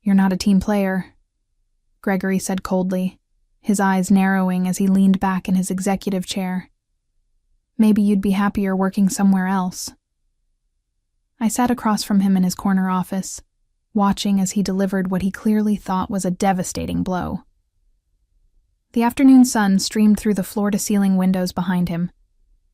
"You're not a team player," Gregory said coldly, his eyes narrowing as he leaned back in his executive chair. "Maybe you'd be happier working somewhere else." I sat across from him in his corner office, watching as he delivered what he clearly thought was a devastating blow. The afternoon sun streamed through the floor-to-ceiling windows behind him,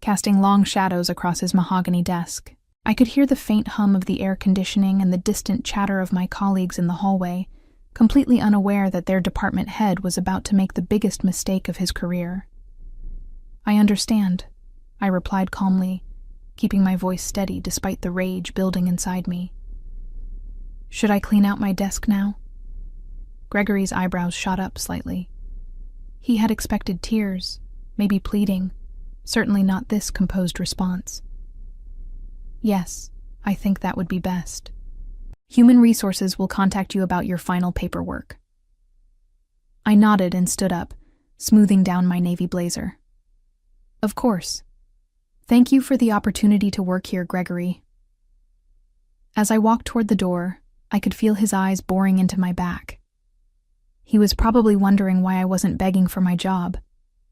casting long shadows across his mahogany desk. I could hear the faint hum of the air conditioning and the distant chatter of my colleagues in the hallway, completely unaware that their department head was about to make the biggest mistake of his career. "I understand," I replied calmly, keeping my voice steady despite the rage building inside me. "Should I clean out my desk now?" Gregory's eyebrows shot up slightly. He had expected tears, maybe pleading, certainly not this composed response. "Yes, I think that would be best. Human Resources will contact you about your final paperwork." I nodded and stood up, smoothing down my navy blazer. "Of course. Thank you for the opportunity to work here, Gregory." As I walked toward the door, I could feel his eyes boring into my back. He was probably wondering why I wasn't begging for my job,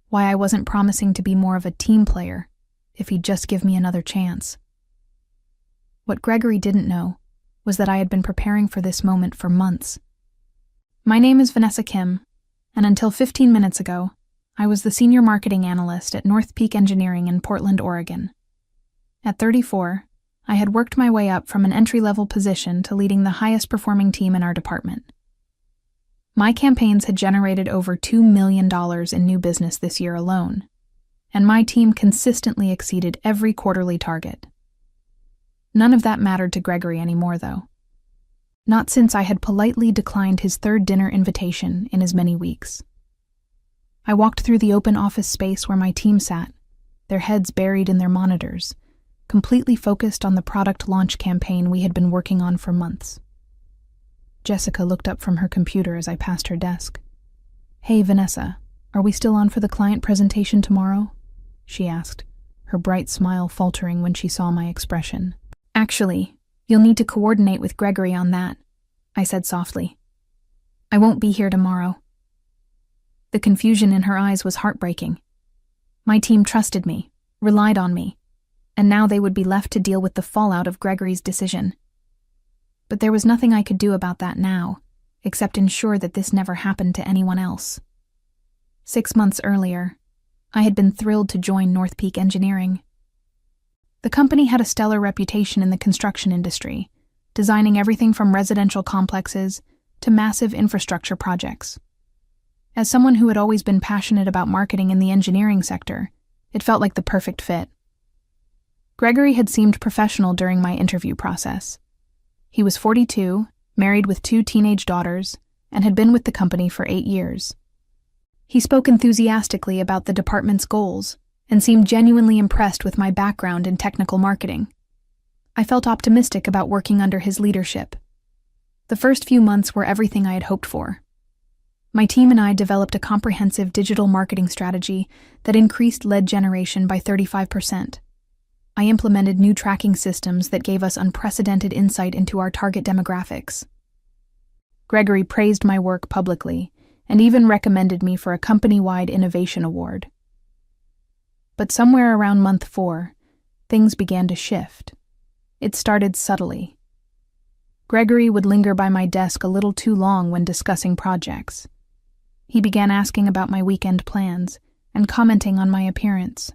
why I wasn't promising to be more of a team player, if he'd just give me another chance. What Gregory didn't know was that I had been preparing for this moment for months. My name is Vanessa Kim, and until 15 minutes ago, I was the senior marketing analyst at North Peak Engineering in Portland, Oregon. At 34, I had worked my way up from an entry-level position to leading the highest-performing team in our department. My campaigns had generated over $2 million in new business this year alone, and my team consistently exceeded every quarterly target. None of that mattered to Gregory anymore, though. Not since I had politely declined his third dinner invitation in as many weeks. I walked through the open office space where my team sat, their heads buried in their monitors, completely focused on the product launch campaign we had been working on for months. Jessica looked up from her computer as I passed her desk. "Hey, Vanessa, are we still on for the client presentation tomorrow?" she asked, her bright smile faltering when she saw my expression. "Actually, you'll need to coordinate with Gregory on that," I said softly. "I won't be here tomorrow." The confusion in her eyes was heartbreaking. My team trusted me, relied on me, and now they would be left to deal with the fallout of Gregory's decision. But there was nothing I could do about that now, except ensure that this never happened to anyone else. 6 months earlier, I had been thrilled to join North Peak Engineering. The company had a stellar reputation in the construction industry, designing everything from residential complexes to massive infrastructure projects. As someone who had always been passionate about marketing in the engineering sector, it felt like the perfect fit. Gregory had seemed professional during my interview process. He was 42, married with 2 teenage daughters, and had been with the company for 8 years. He spoke enthusiastically about the department's goals and seemed genuinely impressed with my background in technical marketing. I felt optimistic about working under his leadership. The first few months were everything I had hoped for. My team and I developed a comprehensive digital marketing strategy that increased lead generation by 35%. I implemented new tracking systems that gave us unprecedented insight into our target demographics. Gregory praised my work publicly and even recommended me for a company-wide innovation award. But somewhere around month 4, things began to shift. It started subtly. Gregory would linger by my desk a little too long when discussing projects. He began asking about my weekend plans and commenting on my appearance.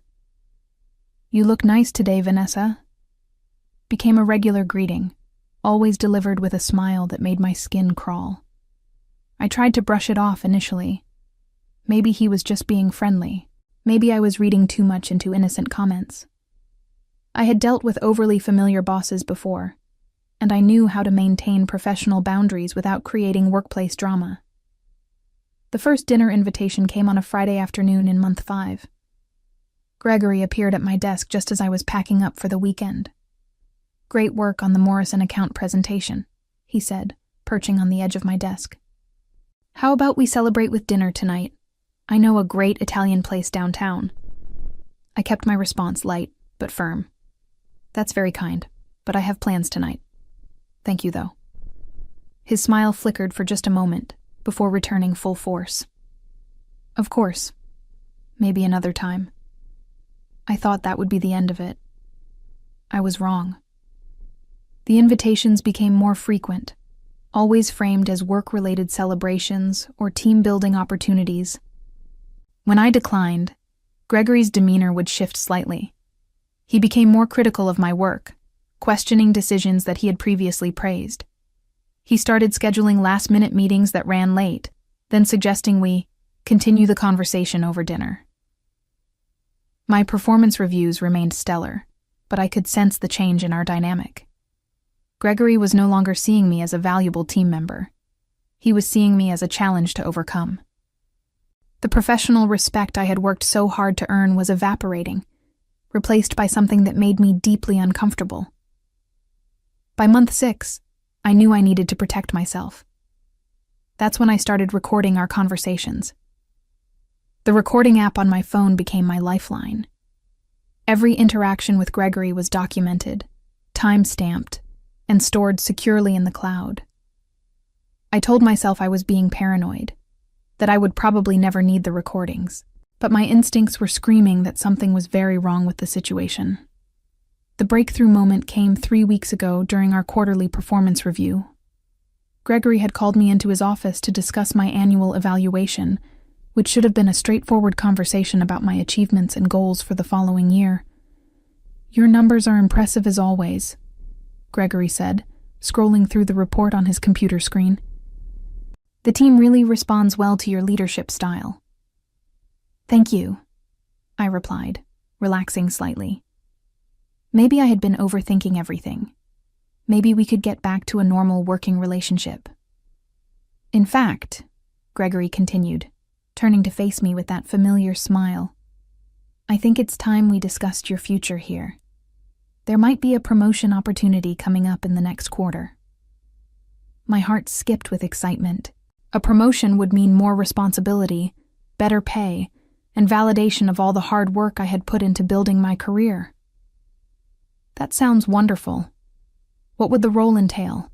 "You look nice today, Vanessa," became a regular greeting, always delivered with a smile that made my skin crawl. I tried to brush it off initially. Maybe he was just being friendly. Maybe I was reading too much into innocent comments. I had dealt with overly familiar bosses before, and I knew how to maintain professional boundaries without creating workplace drama. The first dinner invitation came on a Friday afternoon in month 5. Gregory appeared at my desk just as I was packing up for the weekend. "Great work on the Morrison account presentation," he said, perching on the edge of my desk. "How about we celebrate with dinner tonight? I know a great Italian place downtown." I kept my response light, but firm. "That's very kind, but I have plans tonight. Thank you, though." His smile flickered for just a moment, before returning full force. Of course. Maybe another time. I thought that would be the end of it. I was wrong. The invitations became more frequent, always framed as work-related celebrations or team-building opportunities. When I declined, Gregory's demeanor would shift slightly. He became more critical of my work, questioning decisions that he had previously praised. He started scheduling last-minute meetings that ran late, then suggesting we continue the conversation over dinner. My performance reviews remained stellar, but I could sense the change in our dynamic. Gregory was no longer seeing me as a valuable team member. He was seeing me as a challenge to overcome. The professional respect I had worked so hard to earn was evaporating, replaced by something that made me deeply uncomfortable. By month 6, I knew I needed to protect myself. That's when I started recording our conversations. The recording app on my phone became my lifeline. Every interaction with Gregory was documented, time-stamped, and stored securely in the cloud. I told myself I was being paranoid, that I would probably never need the recordings, but my instincts were screaming that something was very wrong with the situation. The breakthrough moment came 3 weeks ago during our quarterly performance review. Gregory had called me into his office to discuss my annual evaluation, which should have been a straightforward conversation about my achievements and goals for the following year. "Your numbers are impressive as always," Gregory said, scrolling through the report on his computer screen. "The team really responds well to your leadership style." "Thank you," I replied, relaxing slightly. Maybe I had been overthinking everything. Maybe we could get back to a normal working relationship. "In fact," Gregory continued, turning to face me with that familiar smile, "I think it's time we discussed your future here. There might be a promotion opportunity coming up in the next quarter." My heart skipped with excitement. A promotion would mean more responsibility, better pay, and validation of all the hard work I had put into building my career. That sounds wonderful. What would the role entail?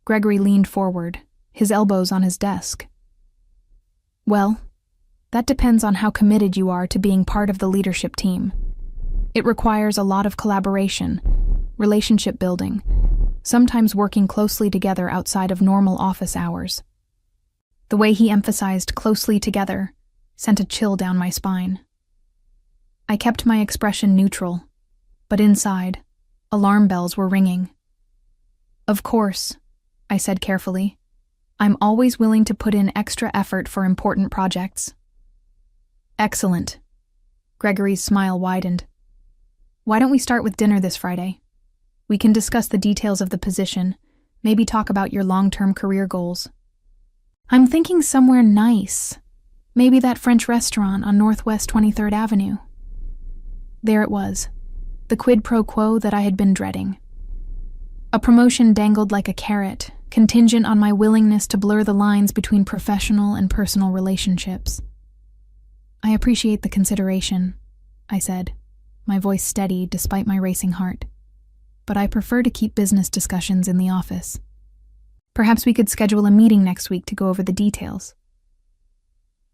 Gregory leaned forward, his elbows on his desk. "Well, that depends on how committed you are to being part of the leadership team. It requires a lot of collaboration, relationship building, sometimes working closely together outside of normal office hours." The way he emphasized "closely together" sent a chill down my spine. I kept my expression neutral, but inside, alarm bells were ringing. "Of course," I said carefully, "I'm always willing to put in extra effort for important projects." "Excellent." Gregory's smile widened. "Why don't we start with dinner this Friday? We can discuss the details of the position, maybe talk about your long-term career goals." "I'm thinking somewhere nice. Maybe that French restaurant on Northwest 23rd Avenue. There it was, the quid pro quo that I had been dreading. A promotion dangled like a carrot, contingent on my willingness to blur the lines between professional and personal relationships. "I appreciate the consideration," I said, my voice steady despite my racing heart. "But I prefer to keep business discussions in the office. Perhaps we could schedule a meeting next week to go over the details."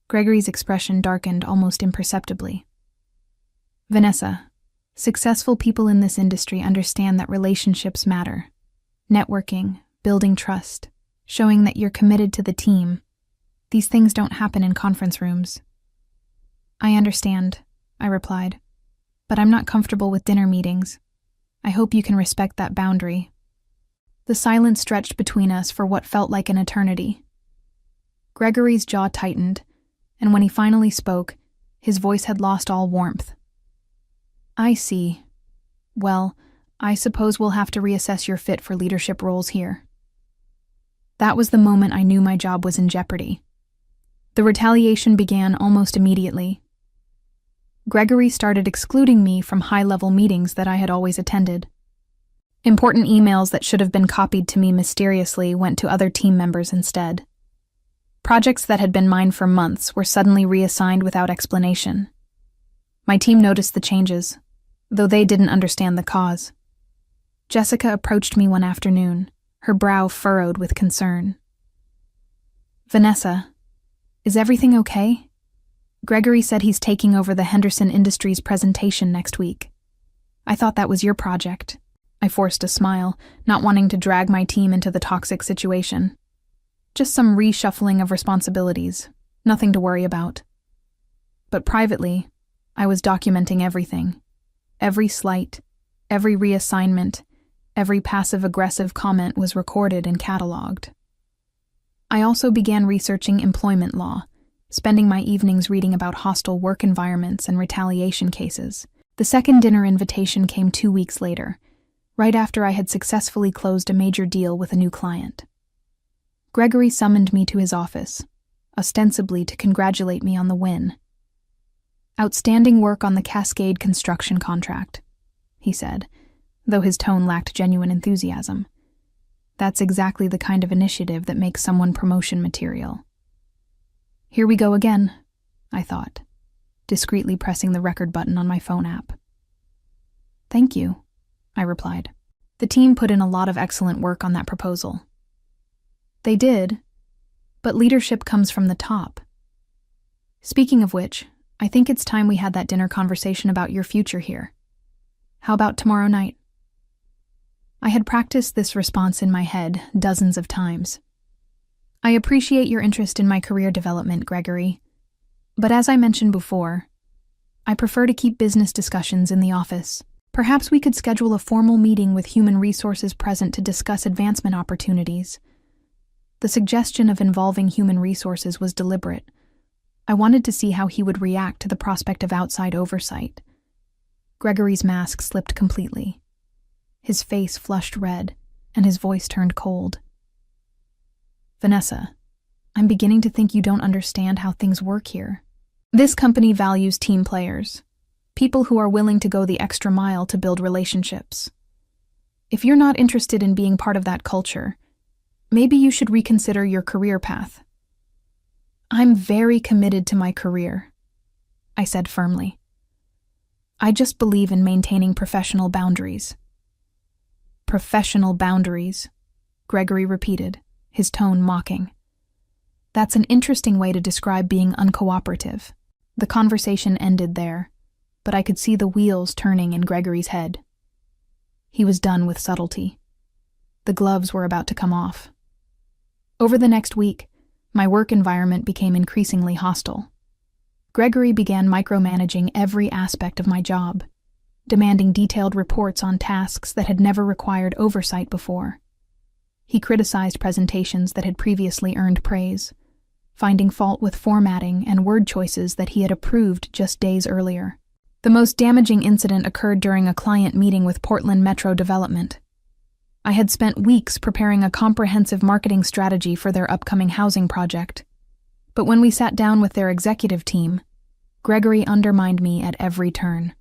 Gregory's expression darkened almost imperceptibly. "Vanessa, successful people in this industry understand that relationships matter. Networking, building trust, showing that you're committed to the team. These things don't happen in conference rooms." "I understand," I replied, "but I'm not comfortable with dinner meetings. I hope you can respect that boundary." The silence stretched between us for what felt like an eternity. Gregory's jaw tightened, and when he finally spoke, his voice had lost all warmth. "I see. Well, I suppose we'll have to reassess your fit for leadership roles here." That was the moment I knew my job was in jeopardy. The retaliation began almost immediately. Gregory started excluding me from high-level meetings that I had always attended. Important emails that should have been copied to me mysteriously went to other team members instead. Projects that had been mine for months were suddenly reassigned without explanation. My team noticed the changes, though they didn't understand the cause. Jessica approached me one afternoon, her brow furrowed with concern. "Vanessa, is everything okay? Gregory said he's taking over the Henderson Industries presentation next week. I thought that was your project." I forced a smile, not wanting to drag my team into the toxic situation. "Just some reshuffling of responsibilities, nothing to worry about." But privately, I was documenting everything. Every slight, every reassignment, every passive-aggressive comment was recorded and cataloged. I also began researching employment law, spending my evenings reading about hostile work environments and retaliation cases. The second dinner invitation came 2 weeks later, right after I had successfully closed a major deal with a new client. Gregory summoned me to his office, ostensibly to congratulate me on the win. "Outstanding work on the Cascade construction contract," he said, though his tone lacked genuine enthusiasm. "That's exactly the kind of initiative that makes someone promotion material." Here we go again, I thought, discreetly pressing the record button on my phone app. "Thank you," I replied. "The team put in a lot of excellent work on that proposal." "They did, but leadership comes from the top. Speaking of which, I think it's time we had that dinner conversation about your future here. How about tomorrow night?" I had practiced this response in my head dozens of times. "I appreciate your interest in my career development, Gregory, but as I mentioned before, I prefer to keep business discussions in the office. Perhaps we could schedule a formal meeting with human resources present to discuss advancement opportunities." The suggestion of involving human resources was deliberate. I wanted to see how he would react to the prospect of outside oversight. Gregory's mask slipped completely. His face flushed red, and his voice turned cold. "Vanessa, I'm beginning to think you don't understand how things work here. This company values team players, people who are willing to go the extra mile to build relationships. If you're not interested in being part of that culture, maybe you should reconsider your career path." "I'm very committed to my career," I said firmly. "I just believe in maintaining professional boundaries." "Professional boundaries," Gregory repeated, his tone mocking. "That's an interesting way to describe being uncooperative." The conversation ended there, but I could see the wheels turning in Gregory's head. He was done with subtlety. The gloves were about to come off. Over the next week, my work environment became increasingly hostile. Gregory began micromanaging every aspect of my job, demanding detailed reports on tasks that had never required oversight before. He criticized presentations that had previously earned praise, finding fault with formatting and word choices that he had approved just days earlier. The most damaging incident occurred during a client meeting with Portland Metro Development. I had spent weeks preparing a comprehensive marketing strategy for their upcoming housing project. But when we sat down with their executive team, Gregory undermined me at every turn.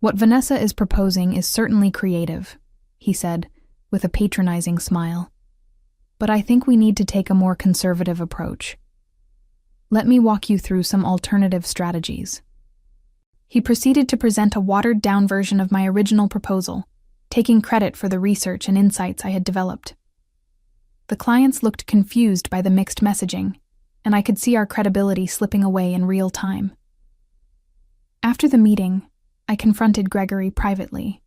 "What Vanessa is proposing is certainly creative," he said, with a patronizing smile. "But I think we need to take a more conservative approach. Let me walk you through some alternative strategies." He proceeded to present a watered-down version of my original proposal, taking credit for the research and insights I had developed. The clients looked confused by the mixed messaging, and I could see our credibility slipping away in real time. After the meeting, I confronted Gregory privately.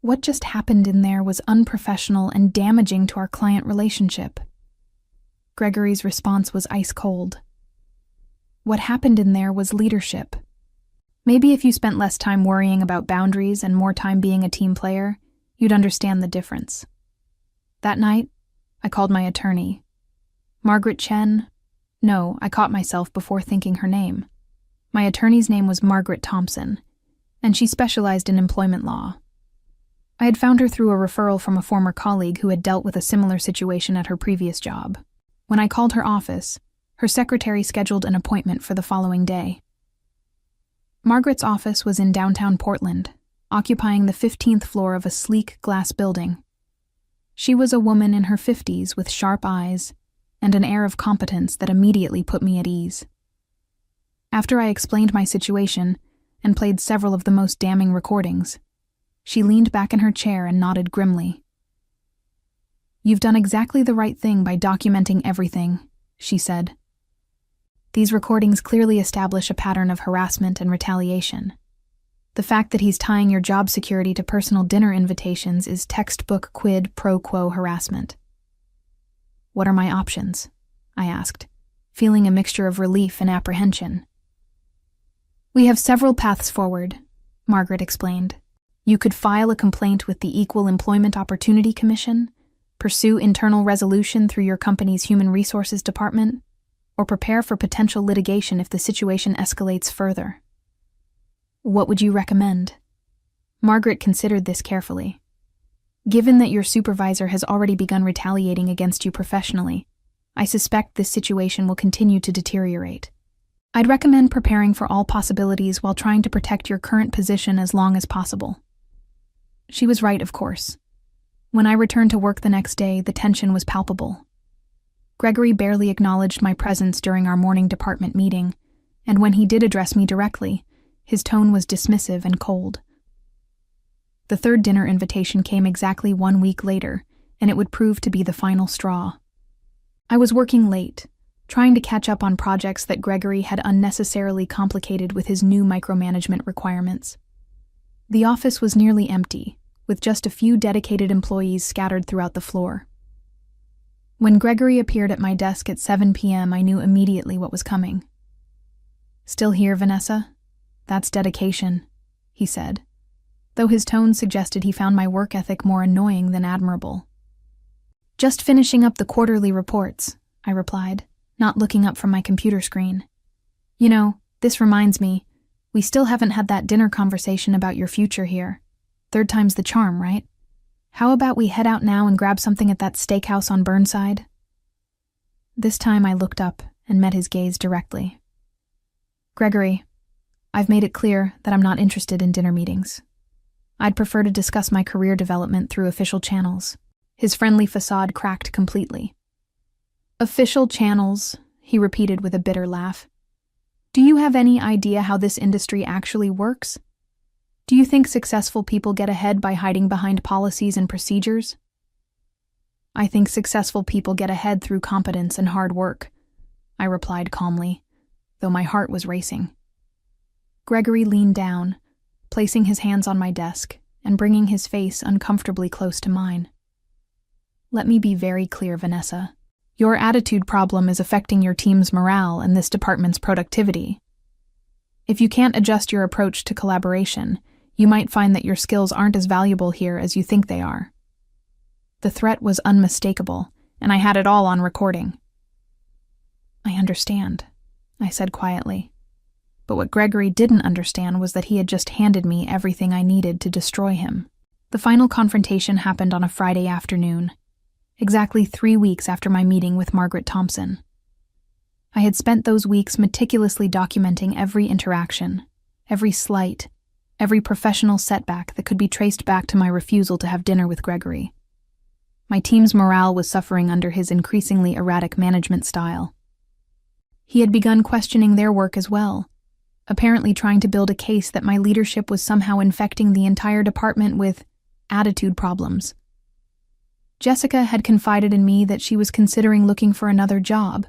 What just happened in there was unprofessional and damaging to our client relationship. Gregory's response was ice cold. What happened in there was leadership. Maybe if you spent less time worrying about boundaries and more time being a team player, you'd understand the difference. That night, I called my attorney. Margaret Chen? No, I caught myself before thinking her name. My attorney's name was Margaret Thompson, and she specialized in employment law. I had found her through a referral from a former colleague who had dealt with a similar situation at her previous job. When I called her office, her secretary scheduled an appointment for the following day. Margaret's office was in downtown Portland, occupying the 15th floor of a sleek glass building. She was a woman in her 50s with sharp eyes and an air of competence that immediately put me at ease. After I explained my situation and played several of the most damning recordings, she leaned back in her chair and nodded grimly. You've done exactly the right thing by documenting everything, she said. These recordings clearly establish a pattern of harassment and retaliation. The fact that he's tying your job security to personal dinner invitations is textbook quid pro quo harassment. What are my options? I asked, feeling a mixture of relief and apprehension. We have several paths forward, Margaret explained. You could file a complaint with the Equal Employment Opportunity Commission, pursue internal resolution through your company's Human Resources Department, or prepare for potential litigation if the situation escalates further. What would you recommend? Margaret considered this carefully. Given that your supervisor has already begun retaliating against you professionally, I suspect this situation will continue to deteriorate. I'd recommend preparing for all possibilities while trying to protect your current position as long as possible. She was right, of course. When I returned to work the next day, the tension was palpable. Gregory barely acknowledged my presence during our morning department meeting, and when he did address me directly, his tone was dismissive and cold. The third dinner invitation came exactly 1 week later, and it would prove to be the final straw. I was working late, trying to catch up on projects that Gregory had unnecessarily complicated with his new micromanagement requirements. The office was nearly empty, with just a few dedicated employees scattered throughout the floor. When Gregory appeared at my desk at 7 p.m., I knew immediately what was coming. "Still here, Vanessa? That's dedication," he said, though his tone suggested he found my work ethic more annoying than admirable. "Just finishing up the quarterly reports," I replied, not looking up from my computer screen. "You know, this reminds me, we still haven't had that dinner conversation about your future here. Third time's the charm, right? How about we head out now and grab something at that steakhouse on Burnside?" This time I looked up and met his gaze directly. "Gregory, I've made it clear that I'm not interested in dinner meetings. I'd prefer to discuss my career development through official channels." His friendly facade cracked completely. "Official channels," he repeated with a bitter laugh. "Do you have any idea how this industry actually works? Do you think successful people get ahead by hiding behind policies and procedures?" "I think successful people get ahead through competence and hard work," I replied calmly, though my heart was racing. Gregory leaned down, placing his hands on my desk and bringing his face uncomfortably close to mine. "Let me be very clear, Vanessa. Your attitude problem is affecting your team's morale and this department's productivity. If you can't adjust your approach to collaboration, you might find that your skills aren't as valuable here as you think they are." The threat was unmistakable, and I had it all on recording. "I understand," I said quietly. But what Gregory didn't understand was that he had just handed me everything I needed to destroy him. The final confrontation happened on a Friday afternoon, exactly 3 weeks after my meeting with Margaret Thompson. I had spent those weeks meticulously documenting every interaction, every slight, every professional setback that could be traced back to my refusal to have dinner with Gregory. My team's morale was suffering under his increasingly erratic management style. He had begun questioning their work as well, apparently trying to build a case that my leadership was somehow infecting the entire department with attitude problems. Jessica had confided in me that she was considering looking for another job,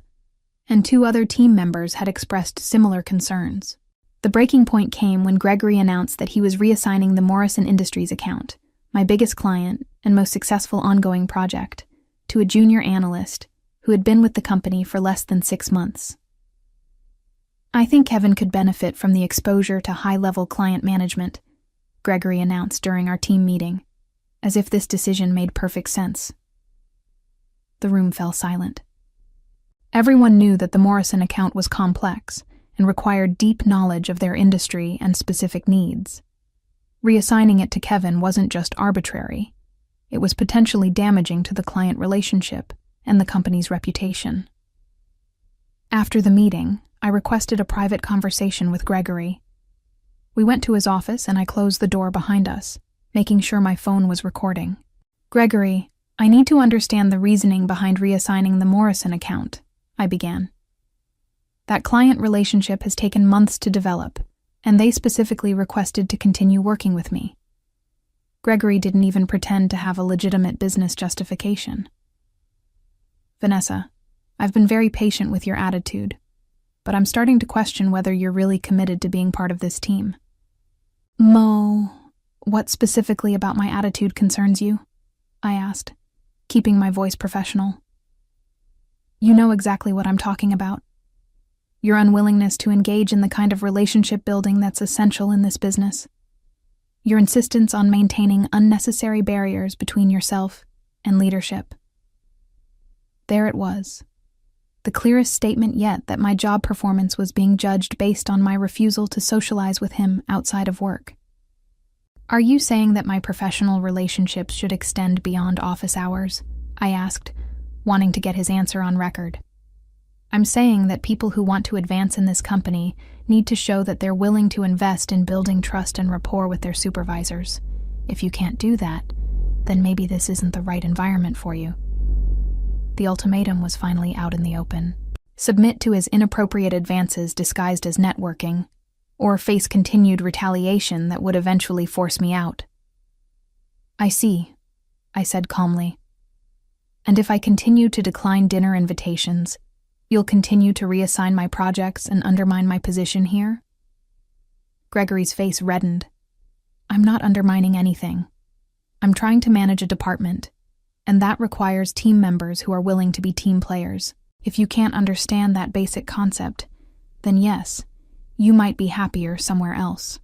and 2 other team members had expressed similar concerns. The breaking point came when Gregory announced that he was reassigning the Morrison Industries account, my biggest client and most successful ongoing project, to a junior analyst who had been with the company for less than 6 months. "I think Kevin could benefit from the exposure to high-level client management," Gregory announced during our team meeting, as if this decision made perfect sense. The room fell silent. Everyone knew that the Morrison account was complex and required deep knowledge of their industry and specific needs. Reassigning it to Kevin wasn't just arbitrary. It was potentially damaging to the client relationship and the company's reputation. After the meeting, I requested a private conversation with Gregory. We went to his office and I closed the door behind us, making sure my phone was recording. "Gregory, I need to understand the reasoning behind reassigning the Morrison account," I began. "That client relationship has taken months to develop, and they specifically requested to continue working with me." Gregory didn't even pretend to have a legitimate business justification. Vanessa, I've been very patient with your attitude, but I'm starting to question whether you're really committed to being part of this team. Mo, what specifically about my attitude concerns you? I asked, keeping my voice professional. You know exactly what I'm talking about. Your unwillingness to engage in the kind of relationship building that's essential in this business. Your insistence on maintaining unnecessary barriers between yourself and leadership. There it was. The clearest statement yet that my job performance was being judged based on my refusal to socialize with him outside of work. Are you saying that my professional relationships should extend beyond office hours? I asked, wanting to get his answer on record. I'm saying that people who want to advance in this company need to show that they're willing to invest in building trust and rapport with their supervisors. If you can't do that, then maybe this isn't the right environment for you. The ultimatum was finally out in the open. Submit to his inappropriate advances disguised as networking, or face continued retaliation that would eventually force me out. I see, I said calmly. And if I continue to decline dinner invitations, you'll continue to reassign my projects and undermine my position here? Gregory's face reddened. I'm not undermining anything. I'm trying to manage a department, and that requires team members who are willing to be team players. If you can't understand that basic concept, then yes, you might be happier somewhere else.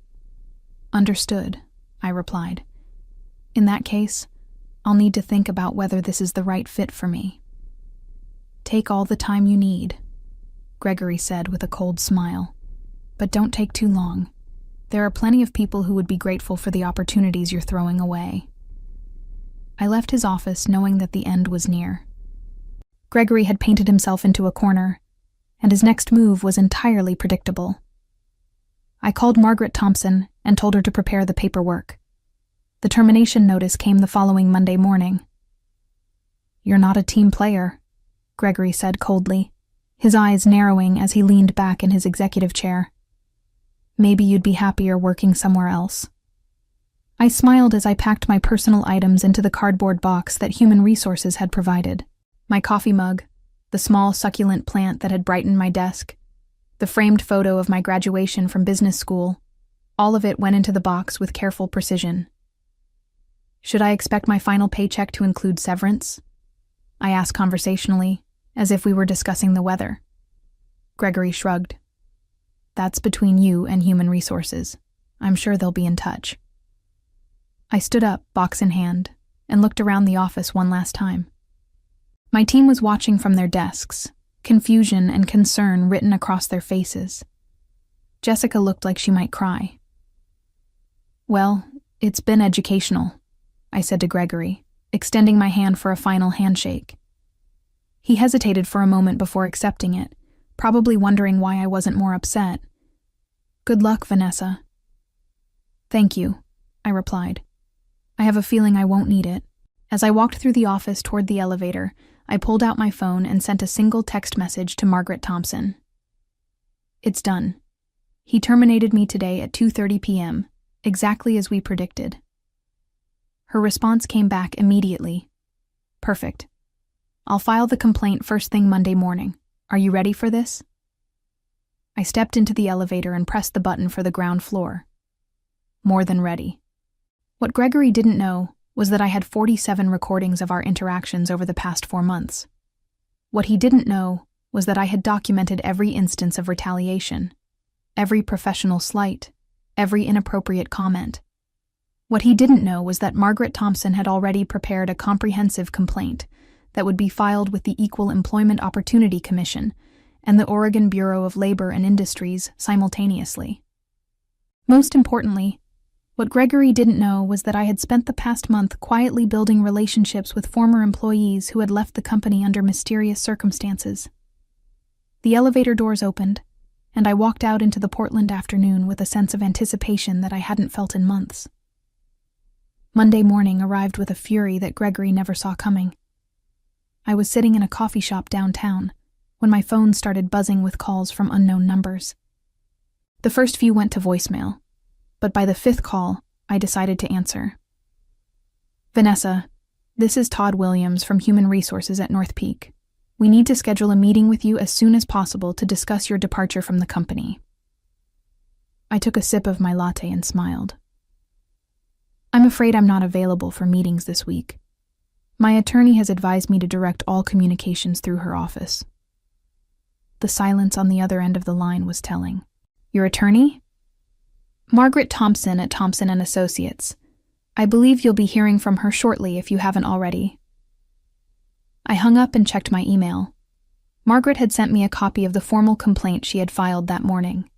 Understood, I replied. In that case, I'll need to think about whether this is the right fit for me. Take all the time you need, Gregory said with a cold smile. But don't take too long. There are plenty of people who would be grateful for the opportunities you're throwing away. I left his office knowing that the end was near. Gregory had painted himself into a corner, and his next move was entirely predictable. I called Margaret Thompson and told her to prepare the paperwork. The termination notice came the following Monday morning. You're not a team player, Gregory said coldly, his eyes narrowing as he leaned back in his executive chair. Maybe you'd be happier working somewhere else. I smiled as I packed my personal items into the cardboard box that Human Resources had provided. My coffee mug, the small succulent plant that had brightened my desk, the framed photo of my graduation from business school, all of it went into the box with careful precision. Should I expect my final paycheck to include severance? I asked conversationally, as if we were discussing the weather. Gregory shrugged. That's between you and Human Resources. I'm sure they'll be in touch. I stood up, box in hand, and looked around the office one last time. My team was watching from their desks, confusion and concern written across their faces. Jessica looked like she might cry. Well, it's been educational, I said to Gregory, extending my hand for a final handshake. He hesitated for a moment before accepting it, probably wondering why I wasn't more upset. Good luck, Vanessa. Thank you, I replied. I have a feeling I won't need it. As I walked through the office toward the elevator, I pulled out my phone and sent a single text message to Margaret Thompson. It's done. He terminated me today at 2:30 p.m., exactly as we predicted. Her response came back immediately. Perfect. I'll file the complaint first thing Monday morning. Are you ready for this? I stepped into the elevator and pressed the button for the ground floor. More than ready. What Gregory didn't know was that I had 47 recordings of our interactions over the past 4 months. What he didn't know was that I had documented every instance of retaliation, every professional slight, every inappropriate comment. What he didn't know was that Margaret Thompson had already prepared a comprehensive complaint that would be filed with the Equal Employment Opportunity Commission and the Oregon Bureau of Labor and Industries simultaneously. Most importantly, what Gregory didn't know was that I had spent the past month quietly building relationships with former employees who had left the company under mysterious circumstances. The elevator doors opened, and I walked out into the Portland afternoon with a sense of anticipation that I hadn't felt in months. Monday morning arrived with a fury that Gregory never saw coming. I was sitting in a coffee shop downtown when my phone started buzzing with calls from unknown numbers. The first few went to voicemail, but by the 5th call, I decided to answer. Vanessa, this is Todd Williams from Human Resources at North Peak. We need to schedule a meeting with you as soon as possible to discuss your departure from the company. I took a sip of my latte and smiled. I'm afraid I'm not available for meetings this week. My attorney has advised me to direct all communications through her office. The silence on the other end of the line was telling. Your attorney? Margaret Thompson at Thompson & Associates. I believe you'll be hearing from her shortly if you haven't already. I hung up and checked my email. Margaret had sent me a copy of the formal complaint she had filed that morning.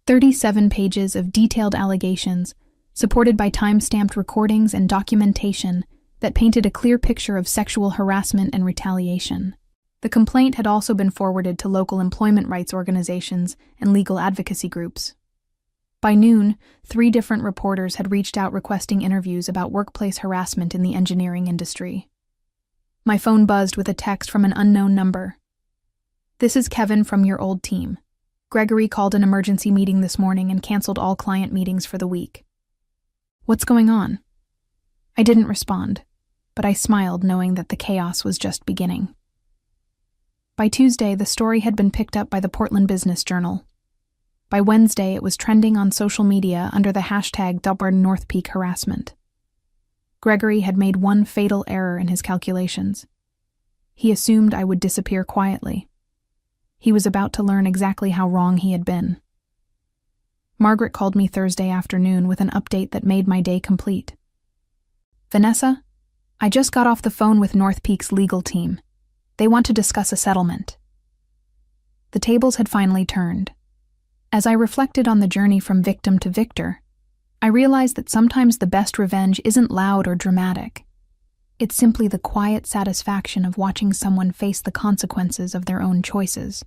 37 pages of detailed allegations, supported by time-stamped recordings and documentation that painted a clear picture of sexual harassment and retaliation. The complaint had also been forwarded to local employment rights organizations and legal advocacy groups. By noon, 3 different reporters had reached out requesting interviews about workplace harassment in the engineering industry. My phone buzzed with a text from an unknown number. This is Kevin from your old team. Gregory called an emergency meeting this morning and canceled all client meetings for the week. What's going on? I didn't respond, but I smiled knowing that the chaos was just beginning. By Tuesday, the story had been picked up by the Portland Business Journal. By Wednesday, it was trending on social media under the hashtag #NorthPeak harassment. Gregory had made one fatal error in his calculations. He assumed I would disappear quietly. He was about to learn exactly how wrong he had been. Margaret called me Thursday afternoon with an update that made my day complete. Vanessa, I just got off the phone with NorthPeak's legal team. They want to discuss a settlement. The tables had finally turned. As I reflected on the journey from victim to victor, I realized that sometimes the best revenge isn't loud or dramatic. It's simply the quiet satisfaction of watching someone face the consequences of their own choices.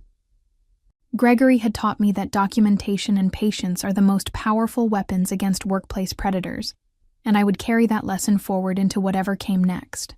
Gregory had taught me that documentation and patience are the most powerful weapons against workplace predators, and I would carry that lesson forward into whatever came next.